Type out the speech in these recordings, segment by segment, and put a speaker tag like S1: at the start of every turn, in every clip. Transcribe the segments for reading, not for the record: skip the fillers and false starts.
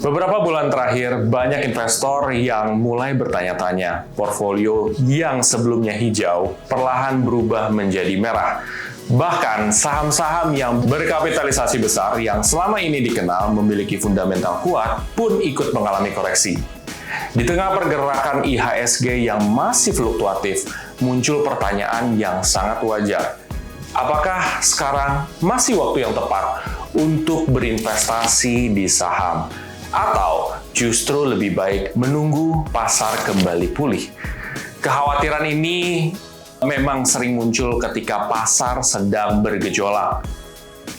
S1: Beberapa bulan terakhir, banyak investor yang mulai bertanya-tanya, portfolio yang sebelumnya hijau perlahan berubah menjadi merah. Bahkan saham-saham yang berkapitalisasi besar yang selama ini dikenal memiliki fundamental kuat pun ikut mengalami koreksi. Di tengah pergerakan IHSG yang masih fluktuatif, muncul pertanyaan yang sangat wajar. Apakah sekarang masih waktu yang tepat untuk berinvestasi di saham? Atau justru lebih baik menunggu pasar kembali pulih? Kekhawatiran ini memang sering muncul ketika pasar sedang bergejolak.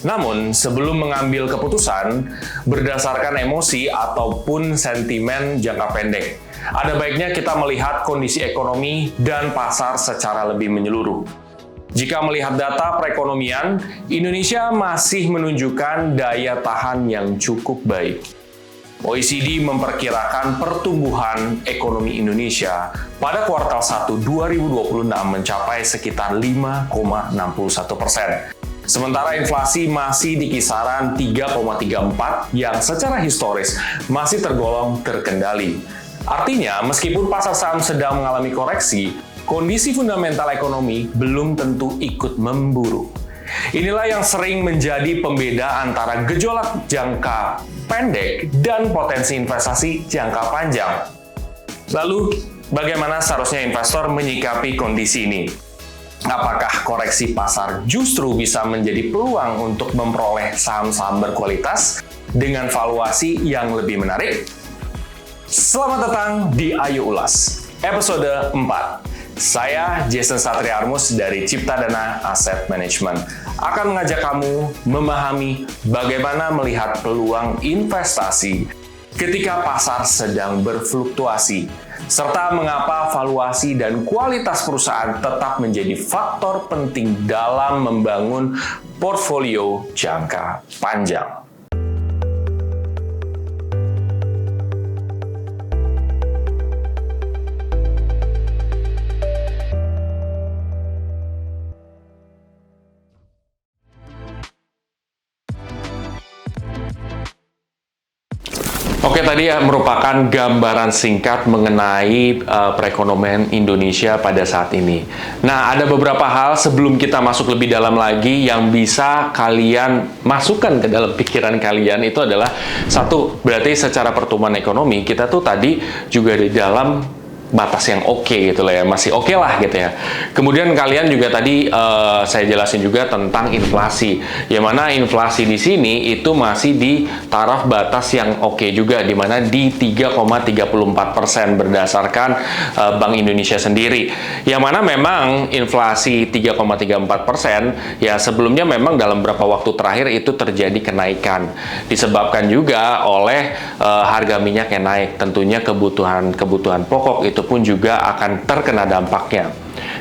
S1: Namun, sebelum mengambil keputusan berdasarkan emosi ataupun sentimen jangka pendek, ada baiknya kita melihat kondisi ekonomi dan pasar secara lebih menyeluruh. Jika melihat data perekonomian, Indonesia masih menunjukkan daya tahan yang cukup baik. OECD memperkirakan pertumbuhan ekonomi Indonesia pada kuartal 1 2026 mencapai sekitar 5,61%. Sementara inflasi masih di kisaran 3,34 yang secara historis masih tergolong terkendali. Artinya, meskipun pasar saham sedang mengalami koreksi, kondisi fundamental ekonomi belum tentu ikut memburuk. Inilah yang sering menjadi pembeda antara gejolak jangka pendek dan potensi investasi jangka panjang. Lalu, bagaimana seharusnya investor menyikapi kondisi ini? Apakah koreksi pasar justru bisa menjadi peluang untuk memperoleh saham-saham berkualitas dengan valuasi yang lebih menarik? Selamat datang di Ayo Ulas, episode 4. Saya Jason Satriarmus dari Ciptadana Asset Management akan mengajak kamu memahami bagaimana melihat peluang investasi ketika pasar sedang berfluktuasi, serta mengapa valuasi dan kualitas perusahaan tetap menjadi faktor penting dalam membangun portfolio jangka panjang. Oke, tadi ya merupakan gambaran singkat mengenai perekonomian Indonesia pada saat ini. Nah, ada beberapa hal sebelum kita masuk lebih dalam lagi yang bisa kalian masukkan ke dalam pikiran kalian. Itu adalah satu, berarti secara pertumbuhan ekonomi kita tuh tadi juga di dalam batas yang oke gitu lah ya, masih oke lah gitu ya. Kemudian kalian juga tadi saya jelasin juga tentang inflasi, yang mana inflasi di sini itu masih di taraf batas yang oke juga, di mana di 3,34% berdasarkan Bank Indonesia sendiri. Yang mana memang inflasi 3,34% ya sebelumnya memang dalam beberapa waktu terakhir itu terjadi kenaikan, disebabkan juga oleh harga minyak yang naik. Tentunya kebutuhan pokok itu pun juga akan terkena dampaknya.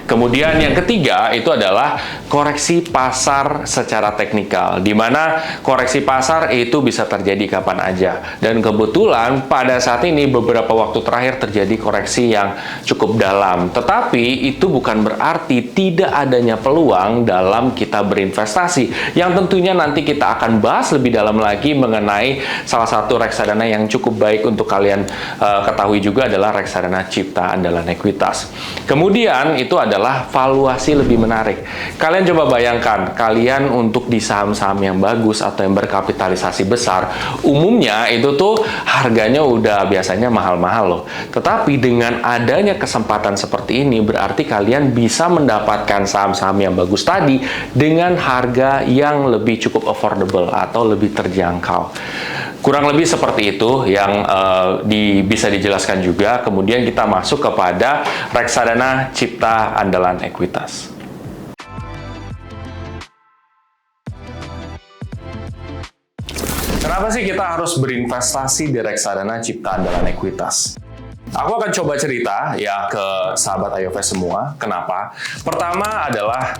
S1: Kemudian yang ketiga itu adalah koreksi pasar secara teknikal, di mana koreksi pasar itu bisa terjadi kapan aja. Dan kebetulan pada saat ini beberapa waktu terakhir terjadi koreksi yang cukup dalam. Tetapi itu bukan berarti tidak adanya peluang dalam kita berinvestasi, yang tentunya nanti kita akan bahas lebih dalam lagi mengenai salah satu reksadana yang cukup baik untuk kalian ketahui juga adalah reksadana Cipta Andalan Ekuitas. Kemudian itu adalah valuasi lebih menarik. Kalian coba bayangkan, kalian untuk di saham-saham yang bagus atau yang berkapitalisasi besar, umumnya itu tuh harganya udah biasanya mahal-mahal loh. Tetapi dengan adanya kesempatan seperti ini, berarti kalian bisa mendapatkan saham-saham yang bagus tadi dengan harga yang lebih cukup affordable atau lebih terjangkau. Kurang lebih seperti itu yang bisa dijelaskan juga. Kemudian kita masuk kepada reksadana Cipta Andalan Ekuitas. Kenapa sih kita harus berinvestasi di reksadana Cipta Andalan Ekuitas? Aku akan coba cerita ya ke sahabat IOVest semua. Kenapa? Pertama adalah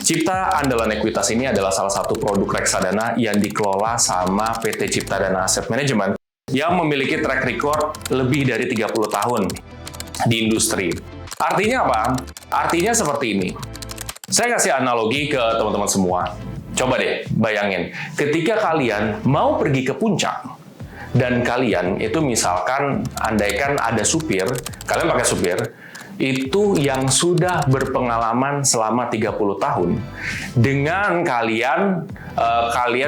S1: Cipta Andalan Ekuitas ini adalah salah satu produk reksadana yang dikelola sama PT Ciptadana Asset Management yang memiliki track record lebih dari 30 tahun di industri. Artinya apa? Artinya seperti ini. Saya kasih analogi ke teman-teman semua. Coba deh bayangin, ketika kalian mau pergi ke puncak, dan kalian itu misalkan andaikan ada supir, kalian pakai supir, itu yang sudah berpengalaman selama 30 tahun, dengan kalian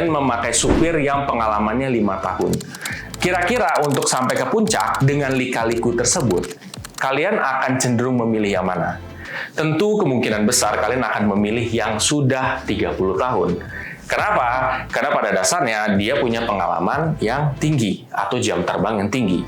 S1: memakai supir yang pengalamannya 5 tahun. Kira-kira untuk sampai ke puncak dengan lika-liku tersebut, kalian akan cenderung memilih yang mana? Tentu kemungkinan besar kalian akan memilih yang sudah 30 tahun. Kenapa? Karena pada dasarnya dia punya pengalaman yang tinggi atau jam terbang yang tinggi.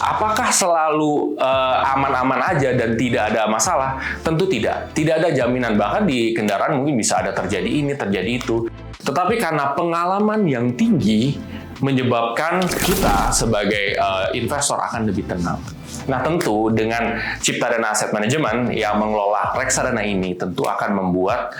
S1: Apakah selalu aman-aman aja dan tidak ada masalah? Tentu tidak. Tidak ada jaminan. Bahkan di kendaraan mungkin bisa ada terjadi ini, terjadi itu. Tetapi karena pengalaman yang tinggi menyebabkan kita sebagai investor akan lebih tenang. Nah, tentu dengan Ciptadana Asset Management yang mengelola reksadana ini tentu akan membuat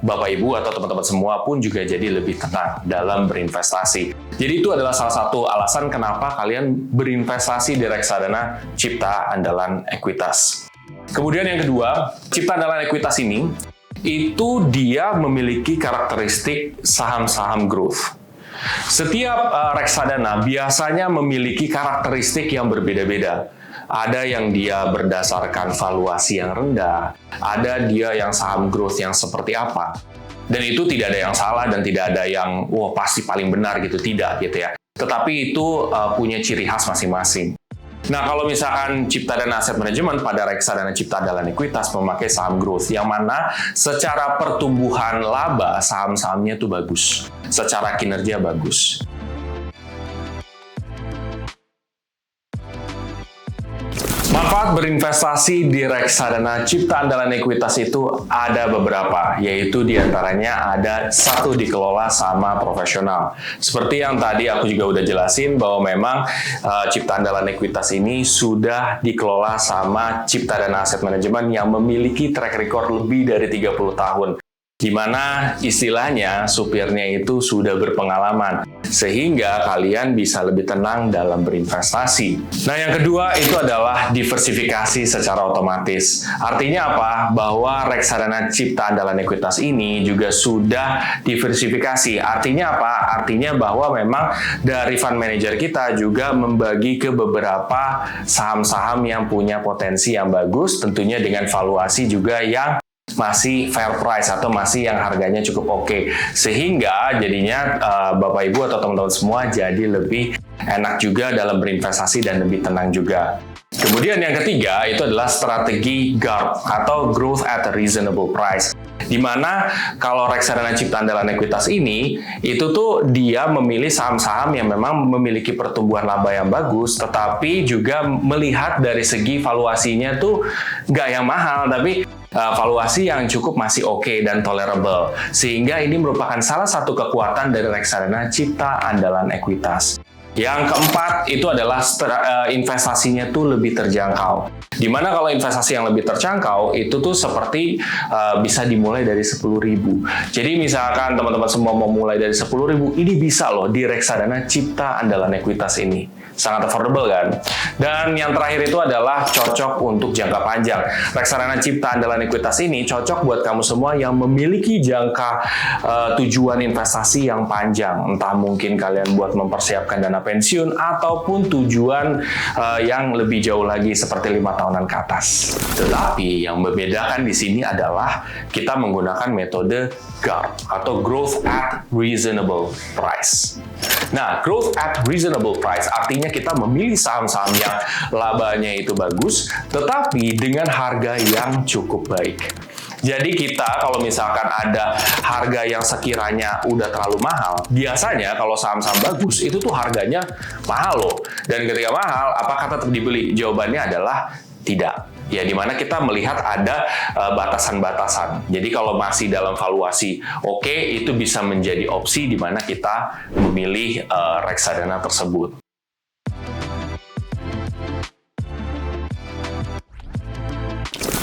S1: Bapak Ibu atau teman-teman semua pun juga jadi lebih tenang dalam berinvestasi. Jadi itu adalah salah satu alasan kenapa kalian berinvestasi di reksadana Cipta Andalan Ekuitas. Kemudian yang kedua, Cipta Andalan Ekuitas ini itu dia memiliki karakteristik saham-saham growth. Setiap reksadana biasanya memiliki karakteristik yang berbeda-beda. Ada yang dia berdasarkan valuasi yang rendah, ada dia yang saham growth yang seperti apa. Dan itu tidak ada yang salah dan tidak ada yang wah pasti paling benar gitu, tidak gitu ya. Tetapi itu punya ciri khas masing-masing. Nah, kalau misalkan Ciptadana Asset Management pada reksadana Cipta Andalan Ekuitas memakai saham growth, yang mana secara pertumbuhan laba saham-sahamnya itu bagus, secara kinerja bagus. Manfaat berinvestasi di reksadana Cipta Andalan Ekuitas itu ada beberapa, yaitu diantaranya ada satu, dikelola sama profesional. Seperti yang tadi aku juga udah jelasin bahwa memang Cipta Andalan Ekuitas ini sudah dikelola sama Ciptadana Asset Management yang memiliki track record lebih dari 30 tahun. Di mana istilahnya supirnya itu sudah berpengalaman, sehingga kalian bisa lebih tenang dalam berinvestasi. Nah, yang kedua itu adalah diversifikasi secara otomatis. Artinya apa? Bahwa reksadana Cipta Andalan Ekuitas ini juga sudah diversifikasi. Artinya apa? Artinya bahwa memang dari fund manager kita juga membagi ke beberapa saham-saham yang punya potensi yang bagus, tentunya dengan valuasi juga yang masih fair price atau masih yang harganya cukup oke. Sehingga jadinya Bapak Ibu atau teman-teman semua jadi lebih enak juga dalam berinvestasi dan lebih tenang juga. Kemudian yang ketiga itu adalah strategi GARP atau Growth at a Reasonable Price. Di mana kalau reksadana Cipta Andalan Ekuitas ini itu tuh dia memilih saham-saham yang memang memiliki pertumbuhan laba yang bagus, tetapi juga melihat dari segi valuasinya tuh nggak yang mahal, tapi valuasi yang cukup masih oke dan tolerable. Sehingga ini merupakan salah satu kekuatan dari reksadana Cipta Andalan Ekuitas. Yang keempat itu adalah investasinya tuh lebih terjangkau. Dimana kalau investasi yang lebih terjangkau itu tuh seperti bisa dimulai dari 10.000. Jadi misalkan teman-teman semua mau mulai dari 10.000, ini bisa loh di reksadana Cipta Andalan Ekuitas ini. Sangat affordable kan? Dan yang terakhir itu adalah cocok untuk jangka panjang. Reksadana Cipta Andalan Ekuitas ini cocok buat kamu semua yang memiliki jangka tujuan investasi yang panjang. Entah mungkin kalian buat mempersiapkan dana pensiun ataupun tujuan yang lebih jauh lagi seperti 5 tahunan ke atas. Tetapi yang membedakan di sini adalah kita menggunakan metode GARP atau Growth at Reasonable Price. Nah, Growth at Reasonable Price artinya kita memilih saham-saham yang labanya itu bagus, tetapi dengan harga yang cukup baik. Jadi kita kalau misalkan ada harga yang sekiranya udah terlalu mahal, biasanya kalau saham-saham bagus itu tuh harganya mahal loh. Dan ketika mahal, apakah tetap dibeli? Jawabannya adalah tidak. Ya, dimana kita melihat ada batasan-batasan. Jadi kalau masih dalam valuasi oke, itu bisa menjadi opsi di mana kita memilih reksadana tersebut.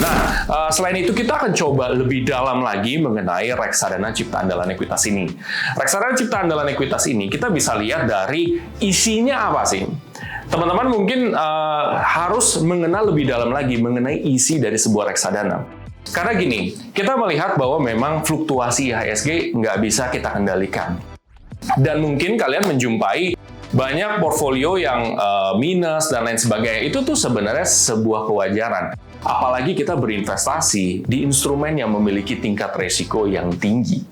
S1: Nah, selain itu kita akan coba lebih dalam lagi mengenai reksadana Cipta Andalan Ekuitas ini. Reksadana Cipta Andalan Ekuitas ini kita bisa lihat dari isinya apa sih. Teman-teman mungkin harus mengenal lebih dalam lagi mengenai isi dari sebuah reksadana. Karena gini, kita melihat bahwa memang fluktuasi IHSG nggak bisa kita kendalikan. Dan mungkin kalian menjumpai banyak portfolio yang minus dan lain sebagainya. Itu tuh sebenarnya sebuah kewajaran. Apalagi kita berinvestasi di instrumen yang memiliki tingkat resiko yang tinggi.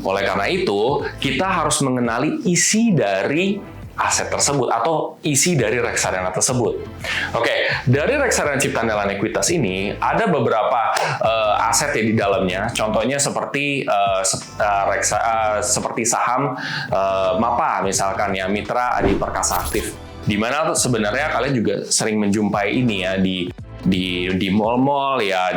S1: Oleh karena itu, kita harus mengenali isi dari aset tersebut atau isi dari reksadana tersebut. Oke, dari reksadana Cipta Andalan Ekuitas ini ada beberapa aset di dalamnya. Contohnya seperti seperti saham MAPA misalkan ya, Mitra Adi Perkasa Aktif. Di mana sebenarnya kalian juga sering menjumpai ini ya di mall-mall ya,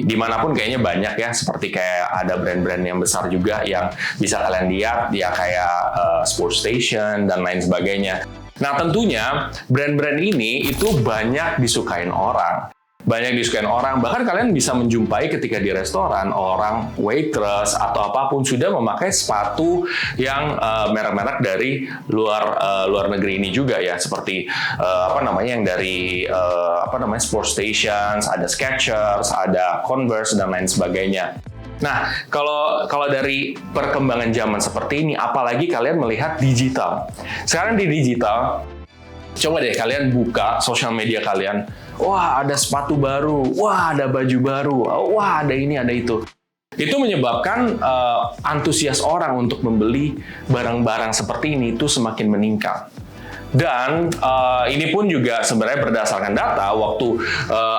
S1: dimanapun kayaknya banyak ya, seperti kayak ada brand-brand yang besar juga yang bisa kalian lihat ya, kayak Sport Station dan lain sebagainya. Nah tentunya brand-brand ini itu banyak disukain orang. Bahkan kalian bisa menjumpai ketika di restoran, orang waitress atau apapun sudah memakai sepatu yang merek-merek dari luar negeri ini juga ya, seperti yang dari Sport Stations, ada Skechers, ada Converse dan lain sebagainya. Nah, kalau dari perkembangan zaman seperti ini, apalagi kalian melihat digital. Sekarang di digital, coba deh kalian buka sosial media kalian. Wah, ada sepatu baru. Wah, ada baju baru. Wah, ada ini, ada itu. Itu menyebabkan antusias orang untuk membeli barang-barang seperti ini itu semakin meningkat. Dan ini pun juga sebenarnya berdasarkan data waktu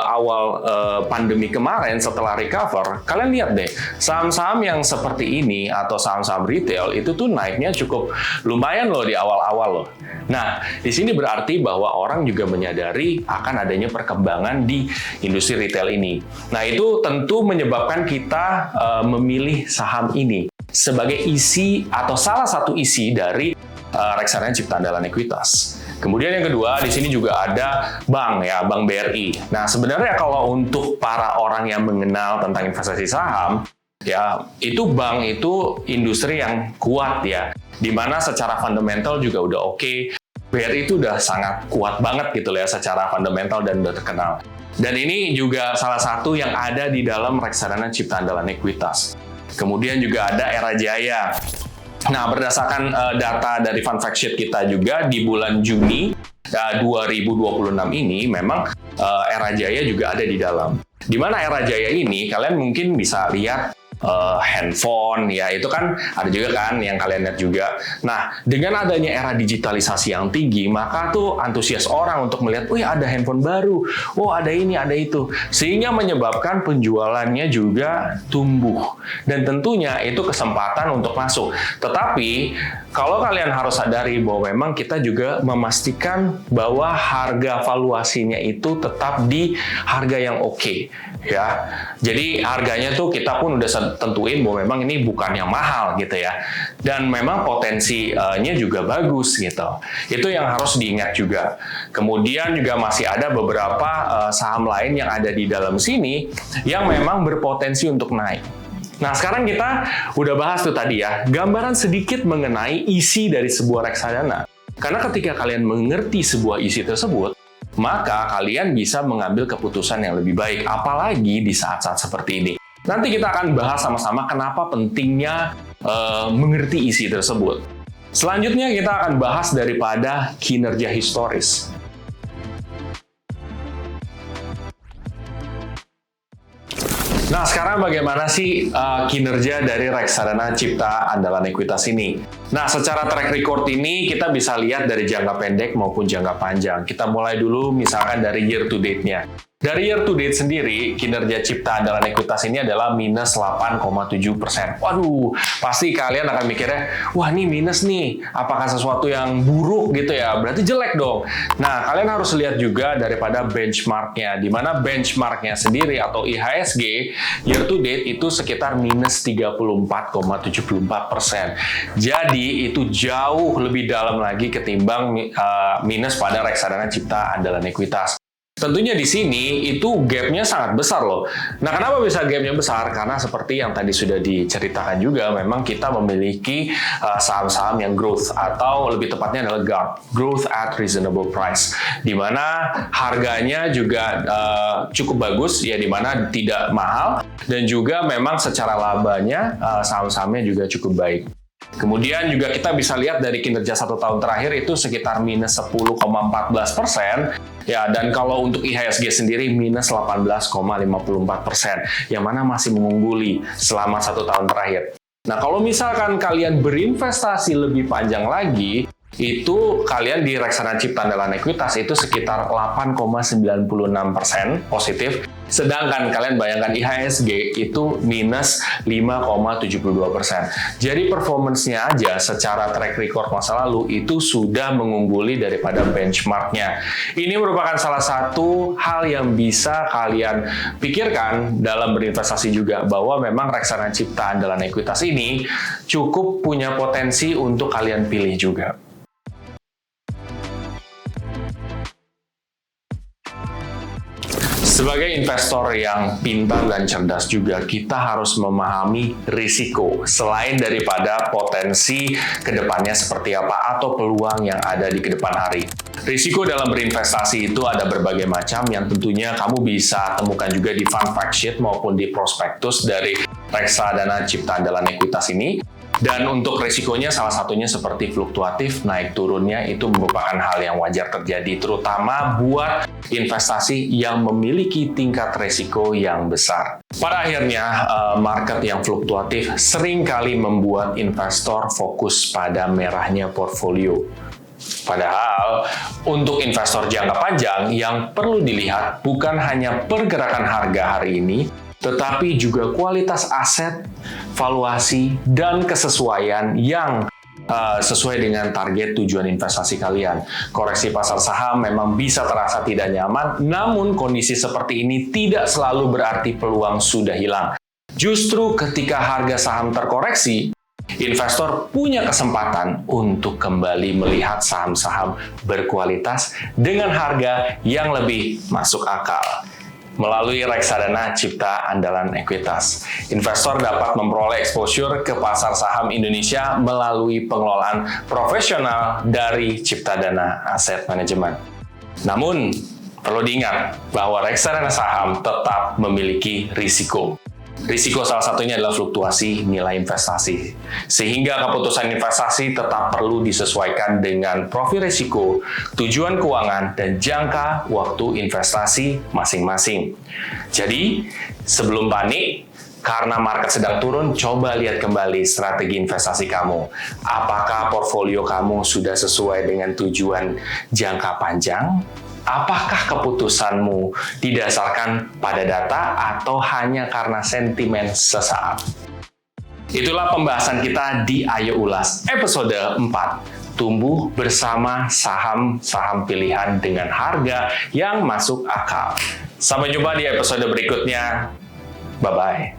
S1: awal pandemi kemarin setelah recover, kalian lihat deh, saham-saham yang seperti ini atau saham-saham retail itu tuh naiknya cukup lumayan loh di awal-awal loh. Nah, di sini berarti bahwa orang juga menyadari akan adanya perkembangan di industri retail ini. Nah, itu tentu menyebabkan kita memilih saham ini sebagai isi atau salah satu isi dari reksadana Cipta Andalan Ekuitas. Kemudian yang kedua, di sini juga ada bank ya, Bank BRI. Nah, sebenarnya kalau untuk para orang yang mengenal tentang investasi saham, ya itu bank itu industri yang kuat ya, di mana secara fundamental juga udah oke. BRI itu udah sangat kuat banget gitu ya secara fundamental dan udah terkenal. Dan ini juga salah satu yang ada di dalam reksadana Cipta Andalan Ekuitas. Kemudian juga ada Era Jaya. Nah, berdasarkan data dari Fun Fact Sheet kita juga di bulan Juni 2026 ini memang Era Jaya juga ada di dalam. Di mana Era Jaya ini kalian mungkin bisa lihat handphone ya, itu kan ada juga kan yang kalian lihat juga. Nah, dengan adanya era digitalisasi yang tinggi, maka tuh antusias orang untuk melihat, wih ada handphone baru, oh ada ini, ada itu, sehingga menyebabkan penjualannya juga tumbuh. Dan tentunya itu kesempatan untuk masuk. Tetapi kalau kalian harus sadari bahwa memang kita juga memastikan bahwa harga valuasinya itu tetap di harga yang oke. Ya, jadi harganya tuh kita pun udah tentuin bahwa memang ini bukan yang mahal gitu ya, dan memang potensinya juga bagus gitu. Itu yang harus diingat juga. Kemudian juga masih ada beberapa saham lain yang ada di dalam sini yang memang berpotensi untuk naik. Nah, sekarang kita udah bahas tuh tadi ya, gambaran sedikit mengenai isi dari sebuah reksadana. Karena ketika kalian mengerti sebuah isi tersebut, maka kalian bisa mengambil keputusan yang lebih baik, apalagi di saat-saat seperti ini. Nanti kita akan bahas sama-sama kenapa pentingnya mengerti isi tersebut. Selanjutnya kita akan bahas daripada kinerja historis. Nah, sekarang bagaimana sih kinerja dari reksadana Cipta Andalan Ekuitas ini? Nah, secara track record ini kita bisa lihat dari jangka pendek maupun jangka panjang. Kita mulai dulu misalkan dari year to date-nya. Dari year to date sendiri, kinerja Cipta Andalan Ekuitas ini adalah minus 8,7%. Waduh, pasti kalian akan mikirnya, wah ini minus nih, apakah sesuatu yang buruk gitu ya? Berarti jelek dong. Nah, kalian harus lihat juga daripada benchmark-nya, di mana benchmark-nya sendiri atau IHSG year to date itu sekitar minus 34,74%. Jadi, itu jauh lebih dalam lagi ketimbang minus pada reksadana Cipta Andalan Ekuitas. Tentunya di sini itu gap-nya sangat besar loh. Nah, kenapa bisa gap-nya besar? Karena seperti yang tadi sudah diceritakan juga, memang kita memiliki saham-saham yang growth, atau lebih tepatnya adalah GARP, Growth at Reasonable Price, di mana harganya juga cukup bagus, ya di mana tidak mahal, dan juga memang secara labanya saham-sahamnya juga cukup baik. Kemudian juga kita bisa lihat dari kinerja 1 tahun terakhir itu sekitar minus 10,14%. Ya, dan kalau untuk IHSG sendiri minus 18,54%, yang mana masih mengungguli selama 1 tahun terakhir. Nah, kalau misalkan kalian berinvestasi lebih panjang lagi, itu kalian di reksadana Cipta Andalan Ekuitas itu sekitar 8,96% positif, sedangkan kalian bayangkan IHSG itu minus 5,72%. Jadi performance-nya aja secara track record masa lalu itu sudah mengungguli daripada benchmark-nya. Ini merupakan salah satu hal yang bisa kalian pikirkan dalam berinvestasi juga, bahwa memang reksadana Cipta Andalan Ekuitas ini cukup punya potensi untuk kalian pilih juga. Sebagai investor yang pintar dan cerdas juga, kita harus memahami risiko selain daripada potensi kedepannya seperti apa atau peluang yang ada di kedepan hari. Risiko dalam berinvestasi itu ada berbagai macam yang tentunya kamu bisa temukan juga di fund fact sheet maupun di prospektus dari reksadana Cipta Andalan Ekuitas ini. Dan untuk risikonya salah satunya seperti fluktuatif, naik turunnya itu merupakan hal yang wajar terjadi, terutama buat investasi yang memiliki tingkat risiko yang besar. Pada akhirnya, market yang fluktuatif seringkali membuat investor fokus pada merahnya portfolio. Padahal, untuk investor jangka panjang yang perlu dilihat bukan hanya pergerakan harga hari ini, tetapi juga kualitas aset, valuasi, dan kesesuaian yang sesuai dengan target tujuan investasi kalian. Koreksi pasar saham memang bisa terasa tidak nyaman, namun kondisi seperti ini tidak selalu berarti peluang sudah hilang. Justru ketika harga saham terkoreksi, investor punya kesempatan untuk kembali melihat saham-saham berkualitas dengan harga yang lebih masuk akal. Melalui reksadana Cipta Andalan Ekuitas, investor dapat memperoleh exposure ke pasar saham Indonesia melalui pengelolaan profesional dari Cipta Dana Asset Management. Namun, perlu diingat bahwa reksadana saham tetap memiliki risiko. Risiko salah satunya adalah fluktuasi nilai investasi, sehingga keputusan investasi tetap perlu disesuaikan dengan profil risiko, tujuan keuangan, dan jangka waktu investasi masing-masing. Jadi, sebelum panik, karena market sedang turun, coba lihat kembali strategi investasi kamu. Apakah portfolio kamu sudah sesuai dengan tujuan jangka panjang? Apakah keputusanmu didasarkan pada data atau hanya karena sentimen sesaat? Itulah pembahasan kita di Ayo Ulas episode 4. Tumbuh bersama saham-saham pilihan dengan harga yang masuk akal. Sampai jumpa di episode berikutnya. Bye-bye.